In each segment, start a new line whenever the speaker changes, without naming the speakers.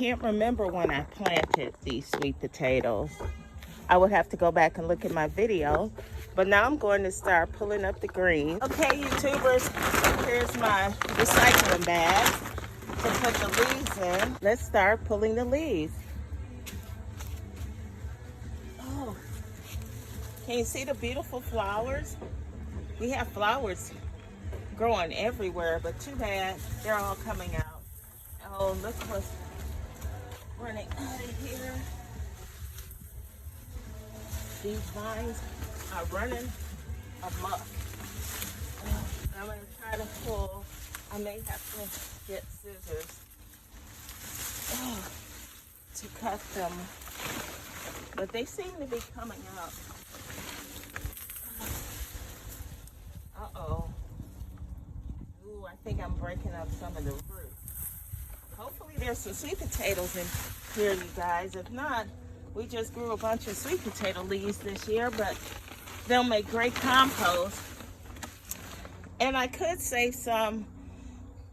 can't remember when I planted these sweet potatoes. I would have to go back and look at my video. But now I'm going to start pulling up the greens. Okay, YouTubers, here's my recycling bag to put the leaves in. Let's start pulling the leaves. Oh, can you see the beautiful flowers? We have flowers growing everywhere, but too bad they're all coming out. Oh, look what's running out of here. These vines are running amok. I'm going to try to pull. I may have to get scissors to cut them. But they seem to be coming up. Uh-oh. Ooh, I think I'm breaking up some of the roots. Hopefully there's some sweet potatoes in here, you guys. If not, we just grew a bunch of sweet potato leaves this year, but they'll make great compost. And I could save some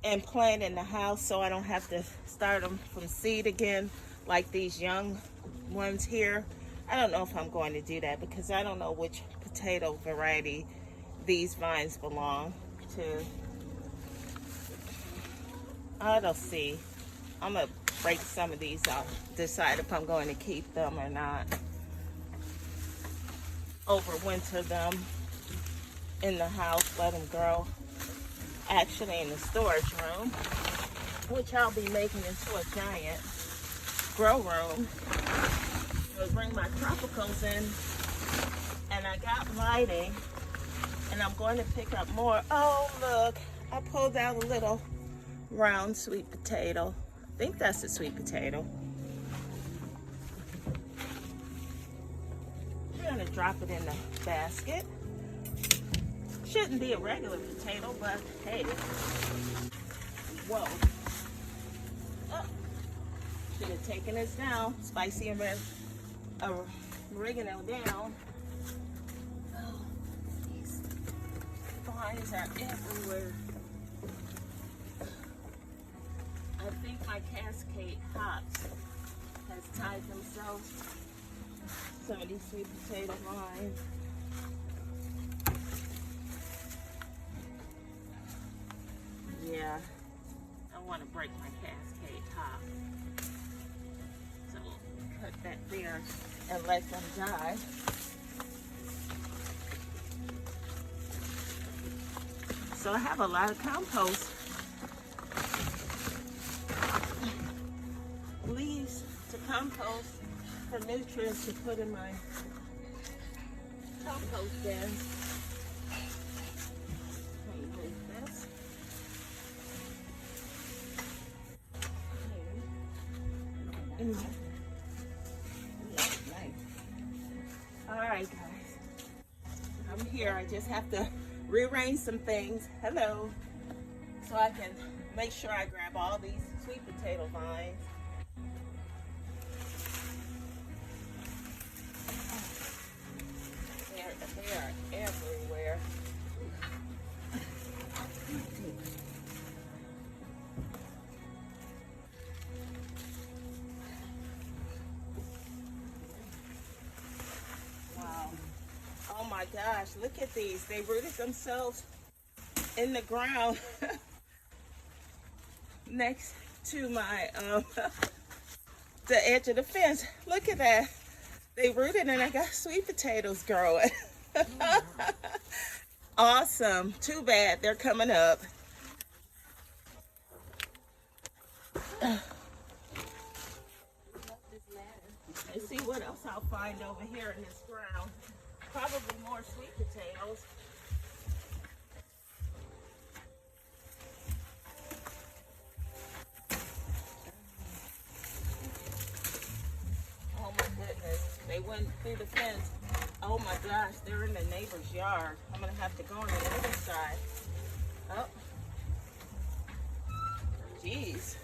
and plant in the house so I don't have to start them from seed again, like these young ones here. I don't know if I'm going to do that because I don't know which potato variety these vines belong to. I'll see. I'm going to break some of these off, decide if I'm going to keep them or not. Overwinter them in the house, let them grow. Actually in the storage room, which I'll be making into a giant grow room. I'll bring my tropicals in, and I got lighting, and I'm going to pick up more. Oh, look, I pulled out a little round sweet potato. I think that's a sweet potato. I'm gonna drop it in the basket. Shouldn't be a regular potato, but hey. Whoa. Oh. Should have taken this down. Spicy and oregano down. Oh, these vines are everywhere. I think my cascade hops has tied themselves to some of these sweet potato vines. Yeah, I want to break my cascade top. So cut that there and let them die. So I have a lot of compost leaves to compost for nutrients to put in my compost bin. All right, guys, I'm here. I just have to rearrange some things. Hello. So I can make sure I grab all these sweet potato vines. They are everywhere. Wow. Oh my gosh, look at these. They rooted themselves in the ground next to my the edge of the fence. Look at that. They rooted and I got sweet potatoes growing. Awesome. Too bad they're coming up. Let's see what else I'll find over here in this ground. Probably more sweet potatoes. Oh my goodness. They went through the fence. Oh my gosh, they're in the neighbor's yard. I'm gonna have to go on the other side. Oh. Jeez.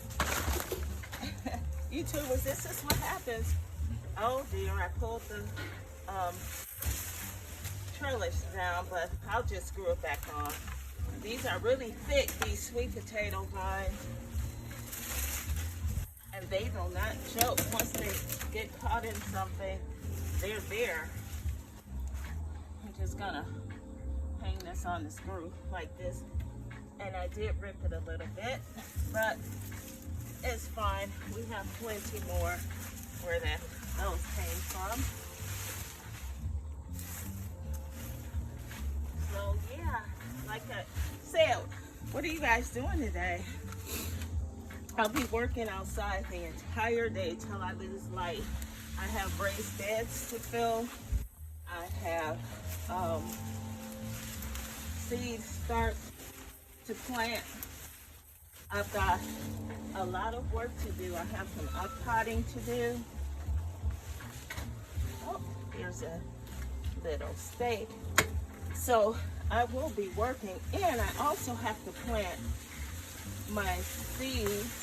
YouTubers, this is what happens. Oh dear, I pulled the trellis down, but I'll just screw it back on. These are really thick, these sweet potato vines. And they do not joke. Once they get caught in something, they're there. I'm just gonna hang this on the screw like this. And I did rip it a little bit, but it's fine. We have plenty more where those came from. So yeah, like I said, what are you guys doing today? I'll be working outside the entire day till I lose light. I have raised beds to fill. I have seeds start to plant. I've got a lot of work to do. I have some uppotting to do. Oh, here's a little stake. So I will be working, and I also have to plant my seeds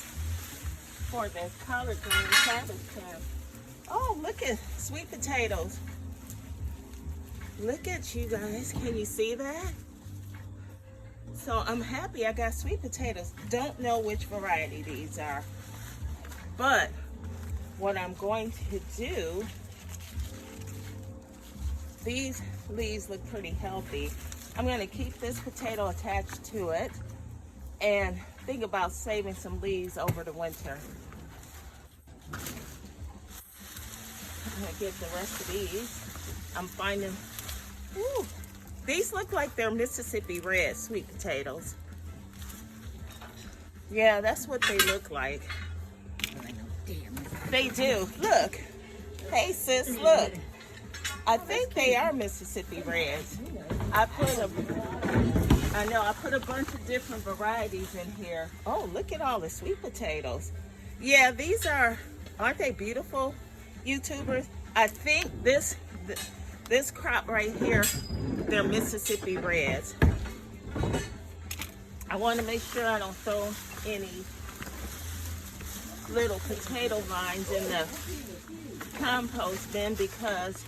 for the collard green cabbage plant. Oh, look at sweet potatoes. Look at you guys. Can you see that? So I'm happy I got sweet potatoes. Don't know which variety these are. But what I'm going to do, these leaves look pretty healthy. I'm going to keep this potato attached to it and think about saving some leaves over the winter. I'm going to get the rest of these. I'm finding, ooh, these look like they're Mississippi red sweet potatoes. Yeah, that's what they look like. They do. Look. Hey, sis, look. I think they are Mississippi reds. I put a bunch of different varieties in here. Oh, look at all the sweet potatoes. Yeah, these aren't they beautiful, YouTubers? I think this crop right here, they're Mississippi reds. I want to make sure I don't throw any little potato vines in the compost bin because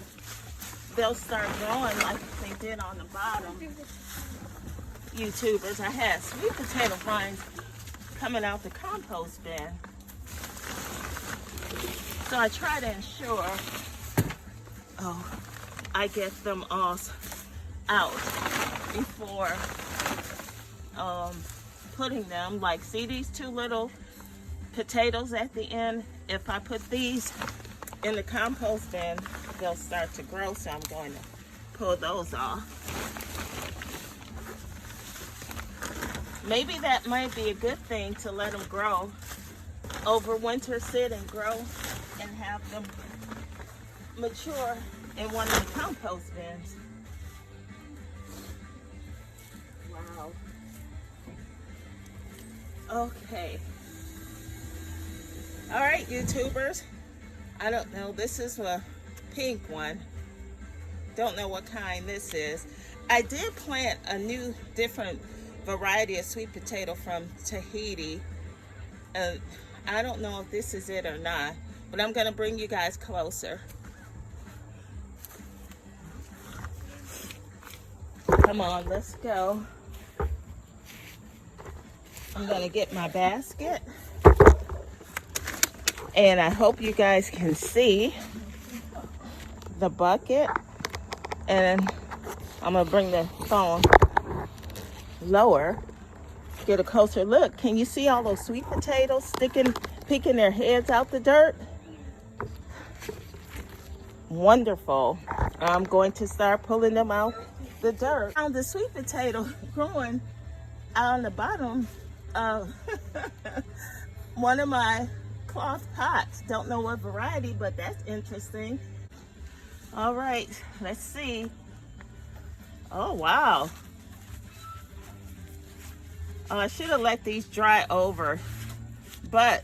they'll start growing like they did on the bottom. YouTubers, I had sweet potato vines coming out the compost bin. So I try to ensure I get them all out before putting them. Like, see these two little potatoes at the end? If I put these in the compost bin, they'll start to grow, so I'm going to pull those off. Maybe that might be a good thing to let them grow over winter, sit and grow and have them mature in one of the compost bins. Wow. Okay. All right, YouTubers. I don't know. This is a pink one. Don't know what kind this is. I did plant a new, different variety of sweet potato from Tahiti. I don't know if this is it or not, but I'm going to bring you guys closer. Come on, let's go. I'm going to get my basket. And I hope you guys can see the bucket. And I'm going to bring the phone lower, get a closer look. Can you see all those sweet potatoes peeking their heads out the dirt? Wonderful. I'm going to start pulling them out the dirt. Found the sweet potato growing out on the bottom of one of my cloth pots. Don't know what variety, but that's interesting. All right, let's see. Oh, wow. I should have let these dry over, but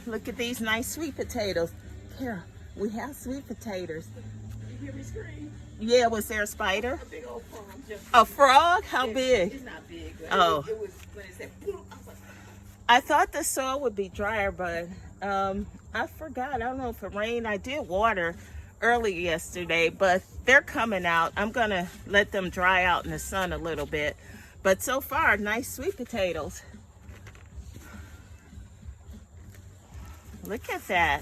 look at these nice sweet potatoes. Here, we have sweet potatoes. You hear me scream? Yeah, was there a spider? A big old frog. A frog? How big? It's not big. Oh. It was when it said, boom, I was like, I thought the soil would be drier, but I forgot. I don't know if it rained. I did water early yesterday, but they're coming out. I'm gonna let them dry out in the sun a little bit. But so far, nice sweet potatoes. Look at that.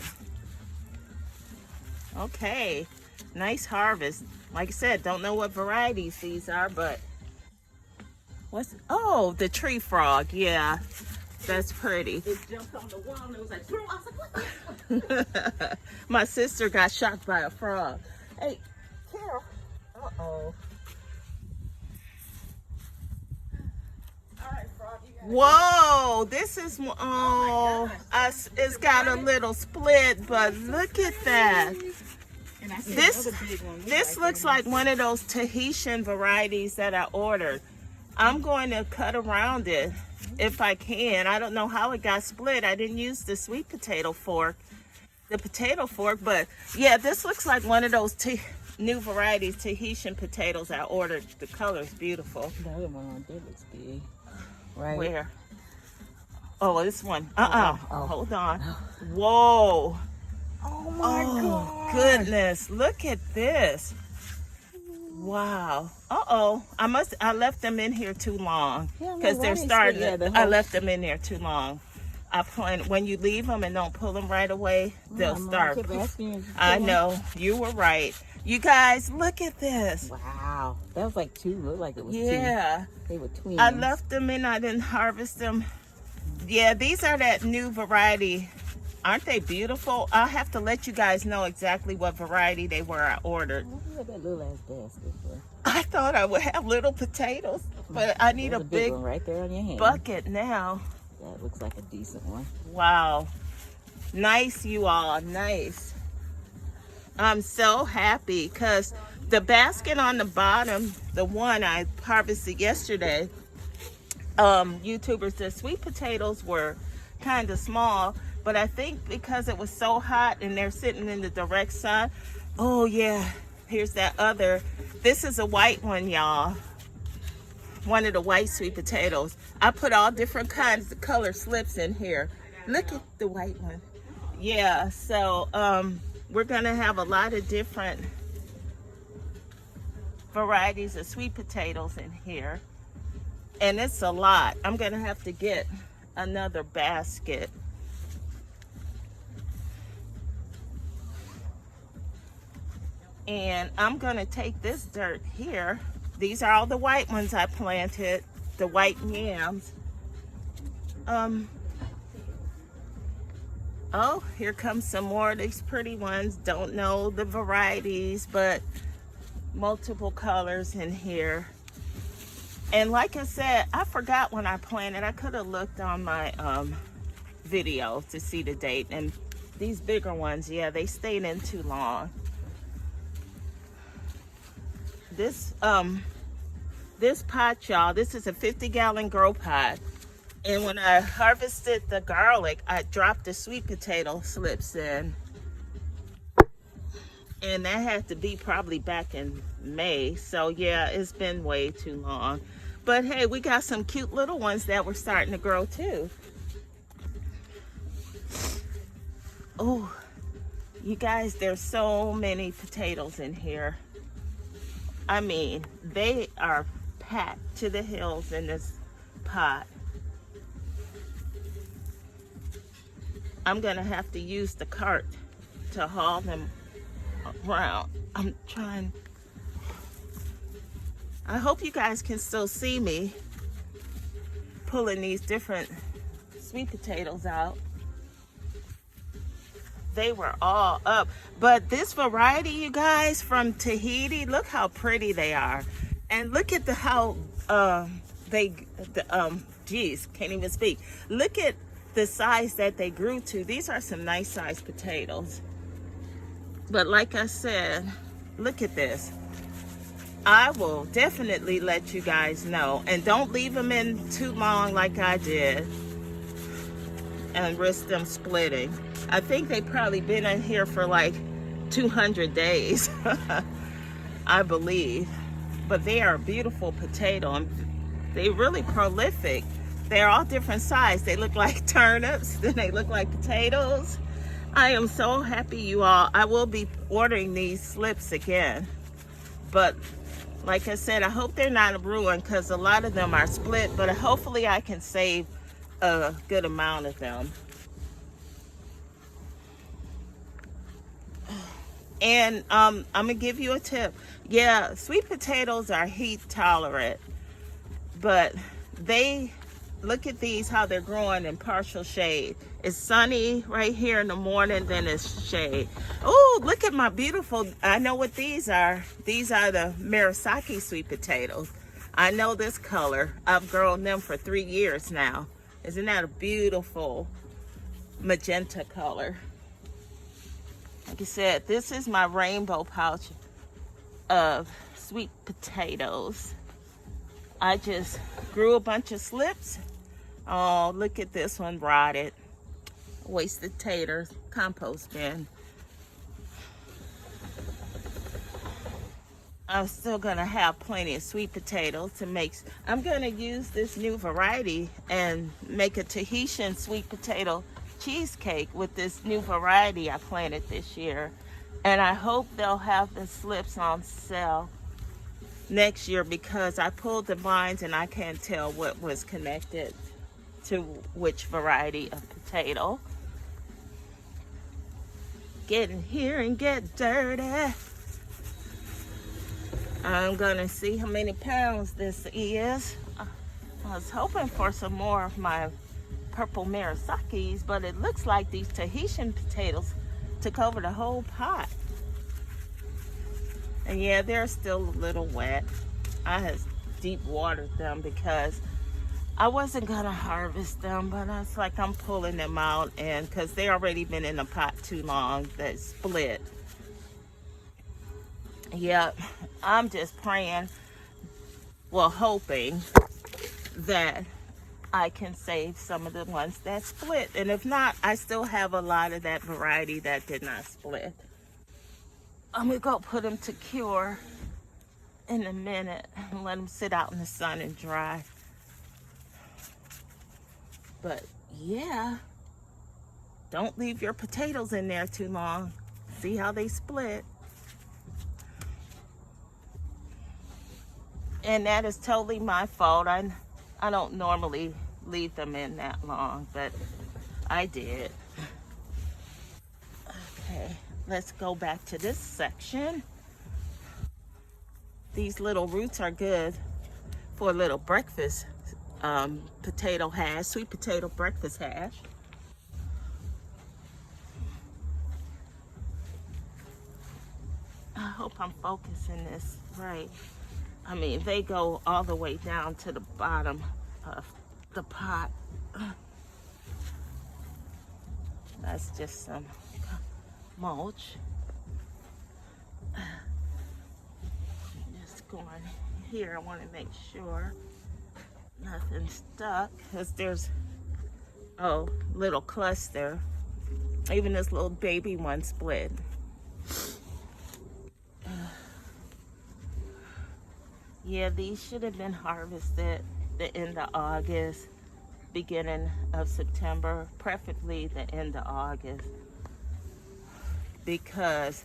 Okay, nice harvest. Like I said, don't know what varieties these are, but oh, the tree frog. Yeah, that's pretty.
It jumped on the wall and it was like, I was like, what?
My sister got shocked by a frog. Hey, Carol. Uh-oh. Whoa, this is, it's got a little split, but look at that. This looks like one of those Tahitian varieties that I ordered. I'm going to cut around it if I can. I don't know how it got split. I didn't use the sweet potato fork, but yeah, this looks like one of those new varieties, Tahitian potatoes I ordered. The color's beautiful.
The other one on there looks big. Right.
Where? Oh, this one. Hold on. Whoa.
Oh my God.
Goodness. Look at this. Wow. I left them in here too long because they're starting. I left them in there too long. When you leave them and don't pull them right away, they'll start. I know. You were right. You guys, look at this.
Wow. That was like two. Looked like it was two.
Yeah.
They were twins.
I left them in. I didn't harvest them. Yeah, these are that new variety. Aren't they beautiful? I'll have to let you guys know exactly what variety they were I ordered.
What that little ass basket for?
I thought I would have little potatoes, but I need a big
one right there on your hand.
Bucket now.
That looks like a decent one.
Wow. Nice, you all. Nice. I'm so happy because the basket on the bottom, the one I harvested yesterday, YouTubers, the sweet potatoes were kind of small, but I think because it was so hot and they're sitting in the direct sun. Oh yeah, here's that other. This is a white one, y'all. One of the white sweet potatoes. I put all different kinds of color slips in here. Look at the white one. Yeah, so we're gonna have a lot of different varieties of sweet potatoes in here. And it's a lot. I'm gonna have to get another basket. And I'm gonna take this dirt here. These are all the white ones I planted, the white yams. Oh, here comes some more of these pretty ones. Don't know the varieties, but multiple colors in here. And like I said, I forgot when I planted. I could have looked on my video to see the date. And these bigger ones, yeah, they stayed in too long. This pot, y'all, this is a 50-gallon grow pot. And when I harvested the garlic, I dropped the sweet potato slips in. And that had to be probably back in May. So yeah, it's been way too long. But hey, we got some cute little ones that were starting to grow too. Oh, you guys, there's so many potatoes in here. I mean, they are packed to the hills in this pot. I'm gonna have to use the cart to haul them around. I'm trying. I hope you guys can still see me pulling these different sweet potatoes out. They were all up. But this variety, you guys, from Tahiti, look how pretty they are. And look at how geez, can't even speak. Look at the size that they grew to. These are some nice sized potatoes. But like I said, look at this. I will definitely let you guys know. And don't leave them in too long like I did and risk them splitting. I think they probably been in here for like 200 days, I believe. But they are a beautiful potato and they're really prolific. They're all different size. They look like turnips, then they look like potatoes. I am so happy, you all. I will be ordering these slips again. But like I said, I hope they're not ruined because a lot of them are split, but hopefully I can save a good amount of them. And I'm gonna give you a tip. Yeah, sweet potatoes are heat tolerant, but they, look at these, how they're growing in partial shade. It's sunny right here in the morning, then it's shade. Oh, look at my beautiful, I know what these are. These are the Murasaki sweet potatoes. I know this color. I've grown them for 3 years now. Isn't that a beautiful magenta color? Like I said, this is my rainbow pouch of sweet potatoes. I just grew a bunch of slips. Oh, look at this one rotted. Wasted taters, compost bin. I'm still gonna have plenty of sweet potatoes to make. I'm gonna use this new variety and make a Tahitian sweet potato cheesecake with this new variety I planted this year. And I hope they'll have the slips on sale next year, because I pulled the vines and I can't tell what was connected to which variety of potato. Get in here and get dirty. I'm gonna see how many pounds this is. I was hoping for some more of my purple Murasakis, but it looks like these Tahitian potatoes took over the whole pot. And yeah, they're still a little wet. I have deep watered them because I wasn't gonna harvest them, but it's like I'm pulling them out, and because they already been in the pot too long, they split. Yep, I'm just praying, well, hoping that I can save some of the ones that split. And if not, I still have a lot of that variety that did not split. I'm gonna go put them to cure in a minute and let them sit out in the sun and dry. But yeah, don't leave your potatoes in there too long. See how they split. And that is totally my fault. I don't normally leave them in that long, but I did. Okay, let's go back to this section. These little roots are good for a little breakfast potato hash, sweet potato breakfast hash. I hope I'm focusing this right. I mean, they go all the way down to the bottom of the pot. That's just some mulch. Just going here, I want to make sure nothing's stuck, because there's, oh, little cluster. Even this little baby one split. Yeah, these should have been harvested the end of August, beginning of September, preferably the end of August. Because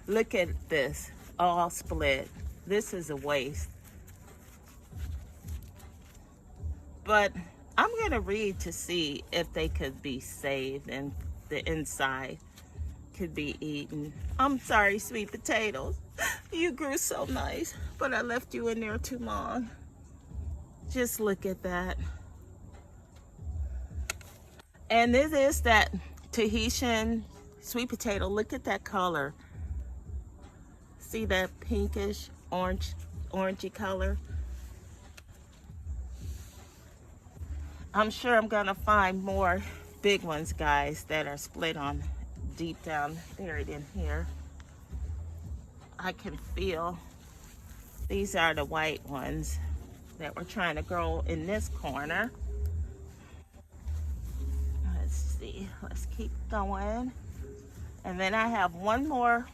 look at this, all split. This is a waste. But I'm gonna read to see if they could be saved and the inside could be eaten. I'm sorry, sweet potatoes. You grew so nice, but I left you in there too long. Just look at that. And this is that Tahitian sweet potato. Look at that color. See that pinkish, orangey color? I'm sure I'm gonna find more big ones, guys, that are split on deep down, buried in here. I can feel, these are the white ones that we're trying to grow in this corner. Let's see, let's keep going. And then I have one more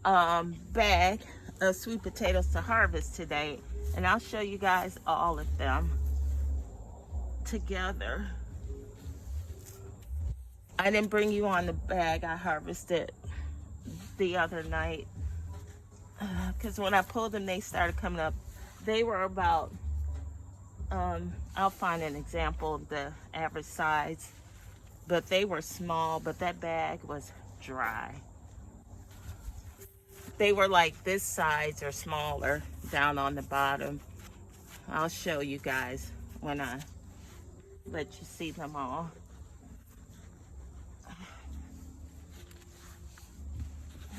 bag of sweet potatoes to harvest today, and I'll show you guys all of them together. I didn't bring you on the bag I harvested the other night, because when I pulled them, they started coming up. They were about, I'll find an example of the average size, but they were small, but that bag was dry. They were like this size or smaller down on the bottom. I'll show you guys when I let you see them all.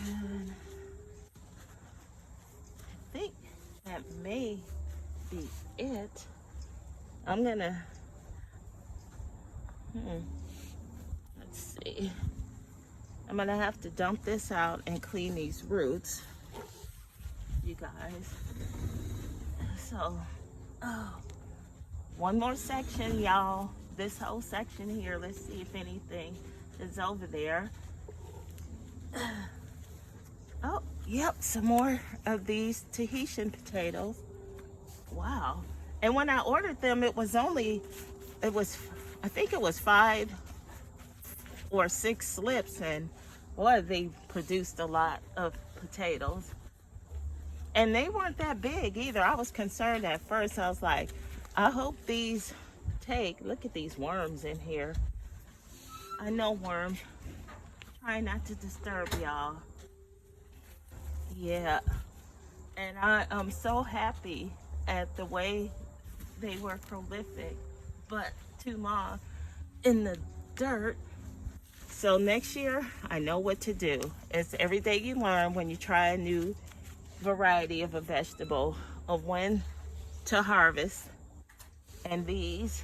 And I think that may be it. I'm gonna, let's see. I'm gonna have to dump this out and clean these roots, you guys. So, oh, one more section, y'all. This whole section here, let's see if anything is over there. Oh, yep, some more of these Tahitian potatoes. Wow. And when I ordered them, I think it was 5 or 6 slips, and boy, they produced a lot of potatoes. And they weren't that big either. I was concerned at first. I was like, I hope these look at these worms in here. I know worms. Try not to disturb y'all. Yeah. And I am so happy at the way they were prolific, but too long in the dirt. So next year, I know what to do. It's every day you learn when you try a new variety of a vegetable of when to harvest. And these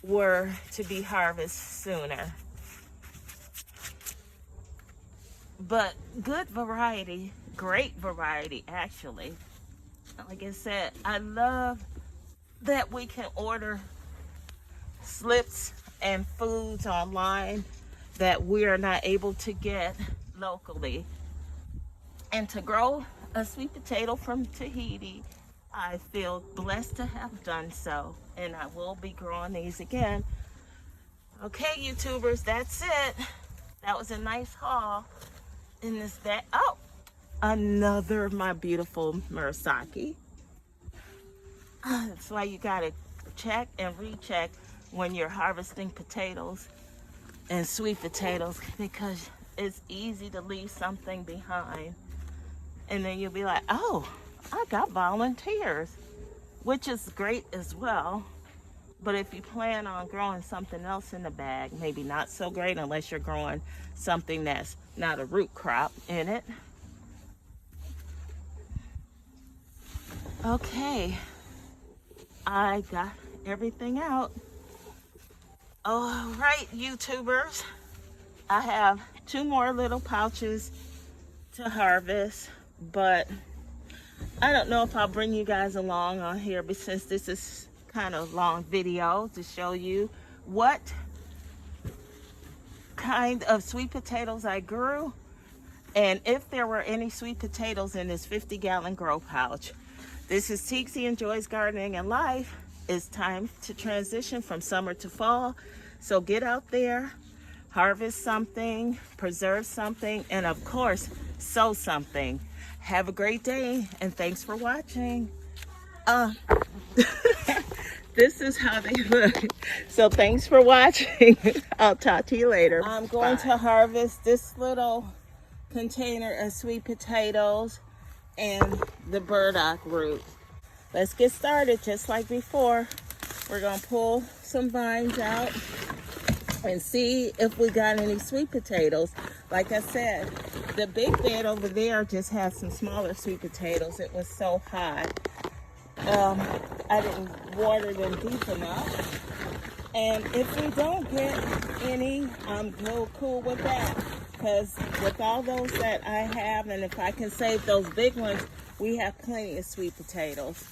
were to be harvested sooner. But good variety, great variety actually. Like I said, I love that we can order slips and foods online that we are not able to get locally. And to grow a sweet potato from Tahiti, I feel blessed to have done so. And I will be growing these again. Okay, YouTubers, that's it. That was a nice haul in this bag. Oh, another of my beautiful murasaki. That's why you gotta check and recheck when you're harvesting potatoes and sweet potatoes, because it's easy to leave something behind. And then you'll be like, oh, I got volunteers, which is great as well. But if you plan on growing something else in the bag, maybe not so great unless you're growing something that's not a root crop in it. Okay, I got everything out. All right, YouTubers, I have 2 more little pouches to harvest, but I don't know if I'll bring you guys along on here, but since this is kind of long video to show you what kind of sweet potatoes I grew, and if there were any sweet potatoes in this 50-gallon grow pouch. This is Tixie Enjoys Gardening and Life. It's time to transition from summer to fall. So get out there, harvest something, preserve something, and of course, sow something. Have a great day, and thanks for watching. This is how they look. So thanks for watching. I'll talk to you later. I'm going to harvest this little container of sweet potatoes and the burdock root. Let's get started just like before. We're gonna pull some vines out and see if we got any sweet potatoes. Like I said, the big bed over there just had some smaller sweet potatoes. It was so hot. I didn't water them deep enough. And if we don't get any, I'm real cool with that. Because with all those that I have, and if I can save those big ones, we have plenty of sweet potatoes.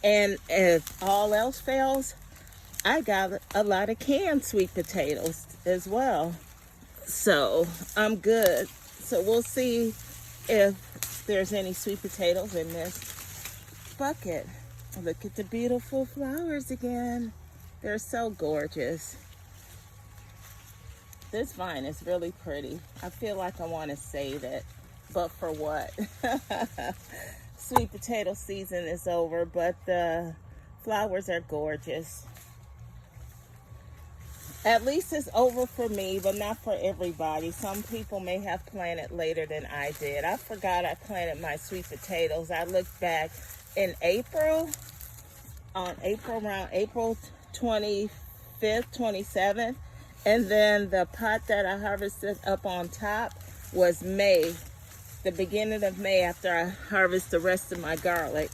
And if all else fails, I got a lot of canned sweet potatoes as well. So I'm good. So we'll see if there's any sweet potatoes in this bucket. Look at the beautiful flowers again. They're so gorgeous. This vine is really pretty. I feel like I want to save it, but for what? Sweet potato season is over, but the flowers are gorgeous. At least it's over for me, but not for everybody. Some people may have planted later than I did. I forgot I planted my sweet potatoes. I looked back in April, around April 25th, 27th. And then the pot that I harvested up on top was May, the beginning of May, after I harvest the rest of my garlic.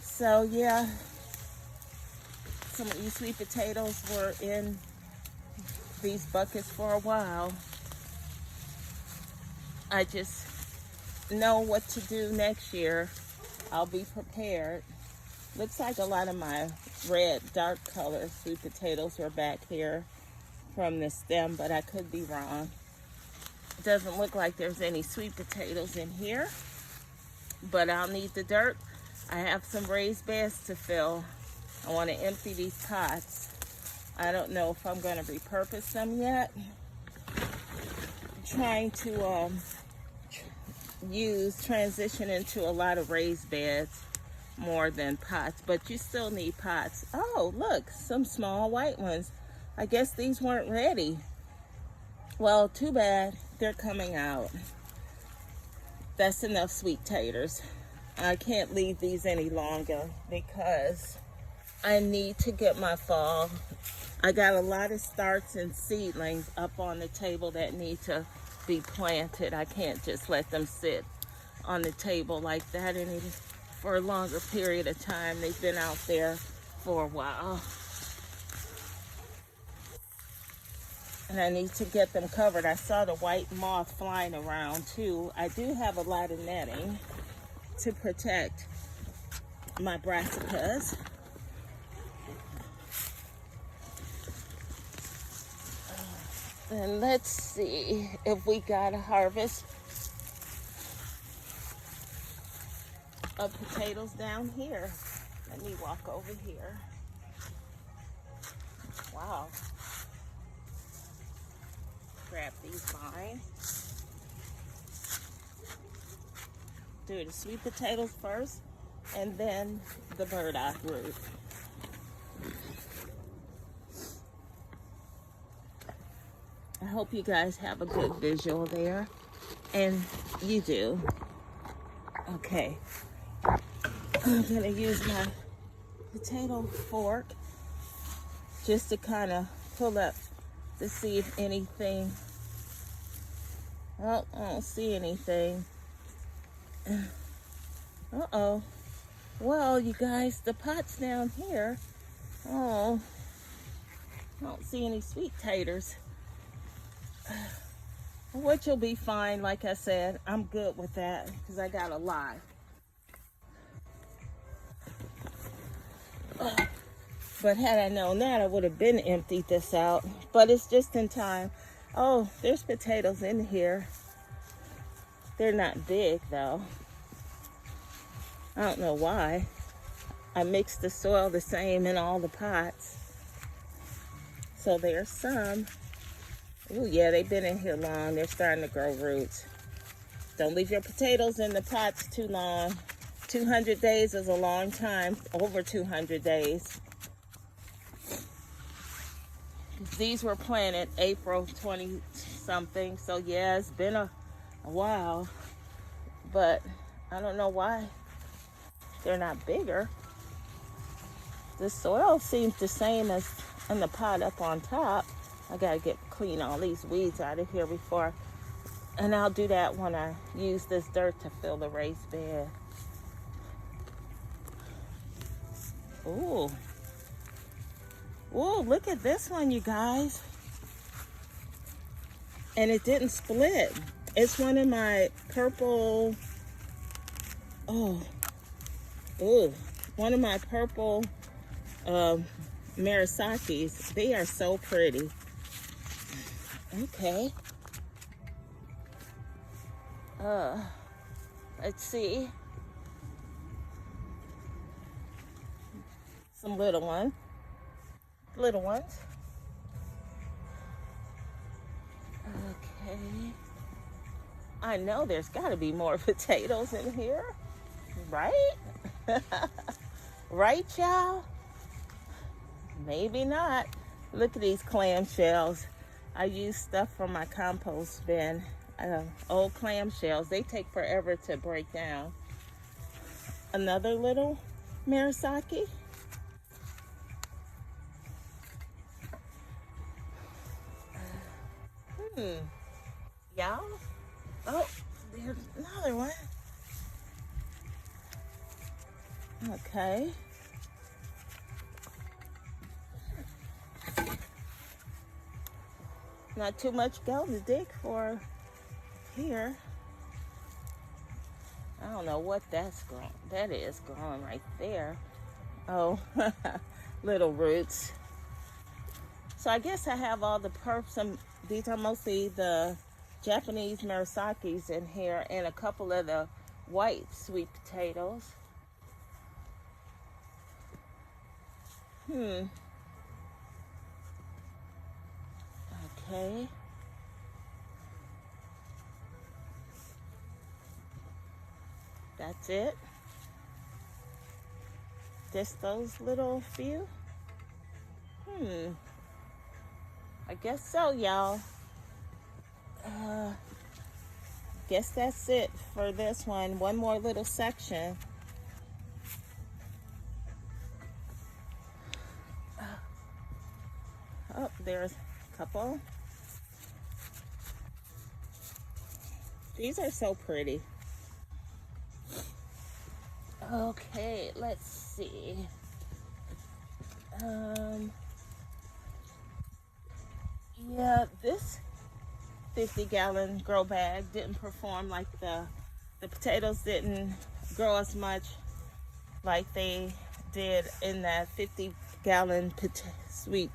So yeah, some of these sweet potatoes were in these buckets for a while. I just know what to do next year. I'll be prepared. Looks like a lot of my red, dark color sweet potatoes are back here from the stem, but I could be wrong. It doesn't look like there's any sweet potatoes in here, but I'll need the dirt. I have some raised beds to fill. I want to empty these pots. I don't know if I'm going to repurpose them yet. I'm trying to transition into a lot of raised beds more than pots, but you still need pots. Oh, look, some small white ones. I guess these weren't ready. Well, too bad. They're coming out. That's enough sweet taters. I can't leave these any longer because I need to get my fall. I got a lot of starts and seedlings up on the table that need to be planted. I can't just let them sit on the table like that for a longer period of time. They've been out there for a while. And I need to get them covered. I saw the white moth flying around too. I do have a lot of netting to protect my brassicas. And let's see if we got a harvest of potatoes down here. Let me walk over here. Wow. Grab these vines. Do the sweet potatoes first, and then the burdock root. I hope you guys have a good visual there, and you do. Okay, I'm gonna use my potato fork just to kind of pull up to see if anything. Well, I don't see anything. Uh-oh. Well, you guys, the pot's down here. Oh, I don't see any sweet taters. Which will be fine. Like I said, I'm good with that because I got a lot. But had I known that, I would have been emptied this out. But it's just in time. Oh, there's potatoes in here. They're not big though. I don't know why. I mixed the soil the same in all the pots. So there's some. Oh yeah, they've been in here long. They're starting to grow roots. Don't leave your potatoes in the pots too long. 200 days is a long time, over 200 days. These were planted April 20 something. So yeah, it's been a while, but I don't know why they're not bigger. The soil seems the same as in the pot up on top. I gotta clean all these weeds out of here before, and I'll do that when I use this dirt to fill the raised bed. Ooh. Ooh, look at this one, you guys. And it didn't split. It's one of my purple, one of my purple Marasakis. They are so pretty. Okay. Let's see. Some little ones. Little ones. Okay. I know there's got to be more potatoes in here, right? Right, y'all? Maybe not. Look at these clam shells. I use stuff from my compost bin. Old clam shells. They take forever to break down. Another little Murasaki. Y'all. Oh, there's another one. Okay. Not too much go to dig for here. I don't know what that's growing. That is growing right there. Oh, little roots. So I guess I have all the these are mostly the Japanese Murasakis in here and a couple of the white sweet potatoes. Okay. That's it. Just those little few. I guess so, y'all. Guess that's it for this one. One more little section. Oh, there's a couple. These are so pretty. Okay, let's see. Yeah, this 50-gallon grow bag didn't perform like the potatoes didn't grow as much like they did in that 50-gallon sweet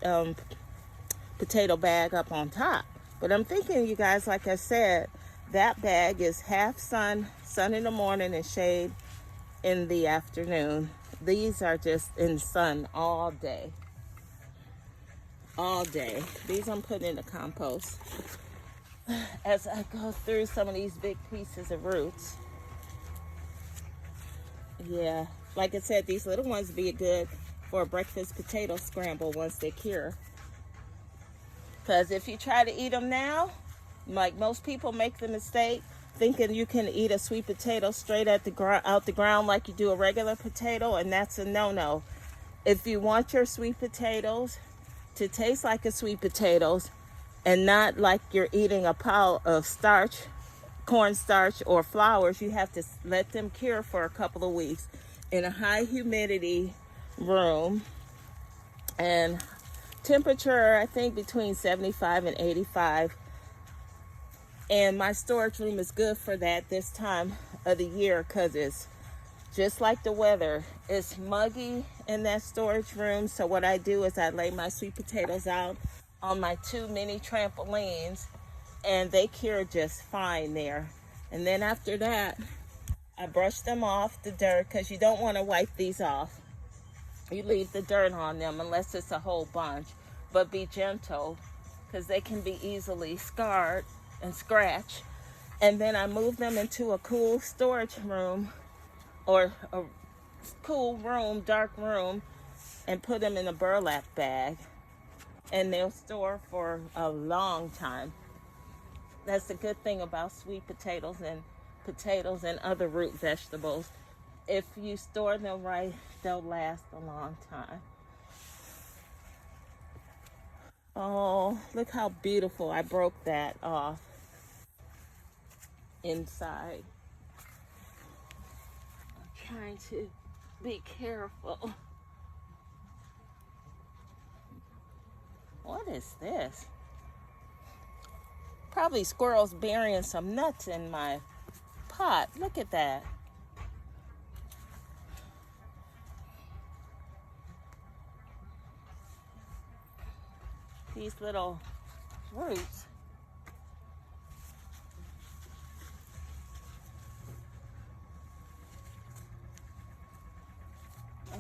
potato bag up on top. But I'm thinking, you guys, like I said, that bag is half sun in the morning and shade in the afternoon. These are just in sun all day. All day. These I'm putting in the compost as I go through some of these big pieces of roots. Yeah, like I said, these little ones be good for a breakfast potato scramble once they cure. Because if you try to eat them now, like most people make the mistake thinking you can eat a sweet potato straight out the ground like you do a regular potato, and that's a no-no. If you want your sweet potatoes to taste like a sweet potatoes and not like you're eating a pile of starch, cornstarch or flours, you have to let them cure for a couple of weeks in a high humidity room, and temperature I think between 75 and 85. And my storage room is good for that this time of the year because it's just like the weather. It's muggy in that storage room. So what I do is I lay my sweet potatoes out on my 2 mini trampolines and they cure just fine there. And then after that, I brush them off the dirt because you don't want to wipe these off. You leave the dirt on them unless it's a whole bunch, but be gentle because they can be easily scarred and scratch. And then I move them into a cool storage room or a cool room, dark room, and put them in a burlap bag, and they'll store for a long time. That's the good thing about sweet potatoes and other root vegetables. If you store them right, they'll last a long time. Oh, look how beautiful. I broke that off inside. I'm trying to be careful. What is this? Probably squirrels burying some nuts in my pot. Look at that. These little roots.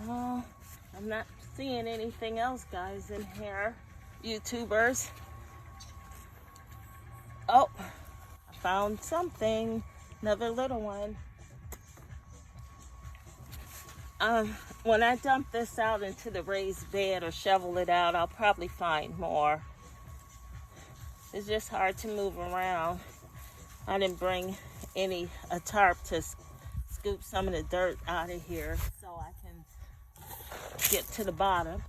I'm not seeing anything else, guys, in here. YouTubers. Oh, I found something. Another little one. When I dump this out into the raised bed or shovel it out, I'll probably find more. It's just hard to move around. I didn't bring a tarp to scoop some of the dirt out of here so I can get to the bottom.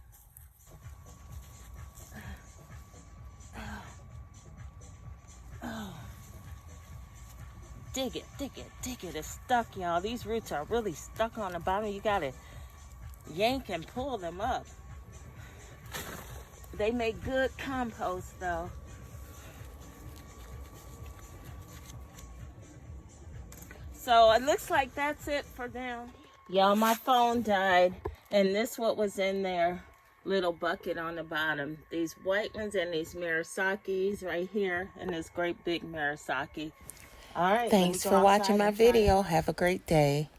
Oh. Dig it, dig it, dig it. It's stuck, y'all. These roots are really stuck on the bottom. You gotta yank and pull them up. They make good compost though. So it looks like that's it for now. Y'all, my phone died, and this what was in their little bucket on the bottom. These white ones and these Murasakis right here, and this great big Murasaki. All right.
Thanks for watching my video. Have a great day.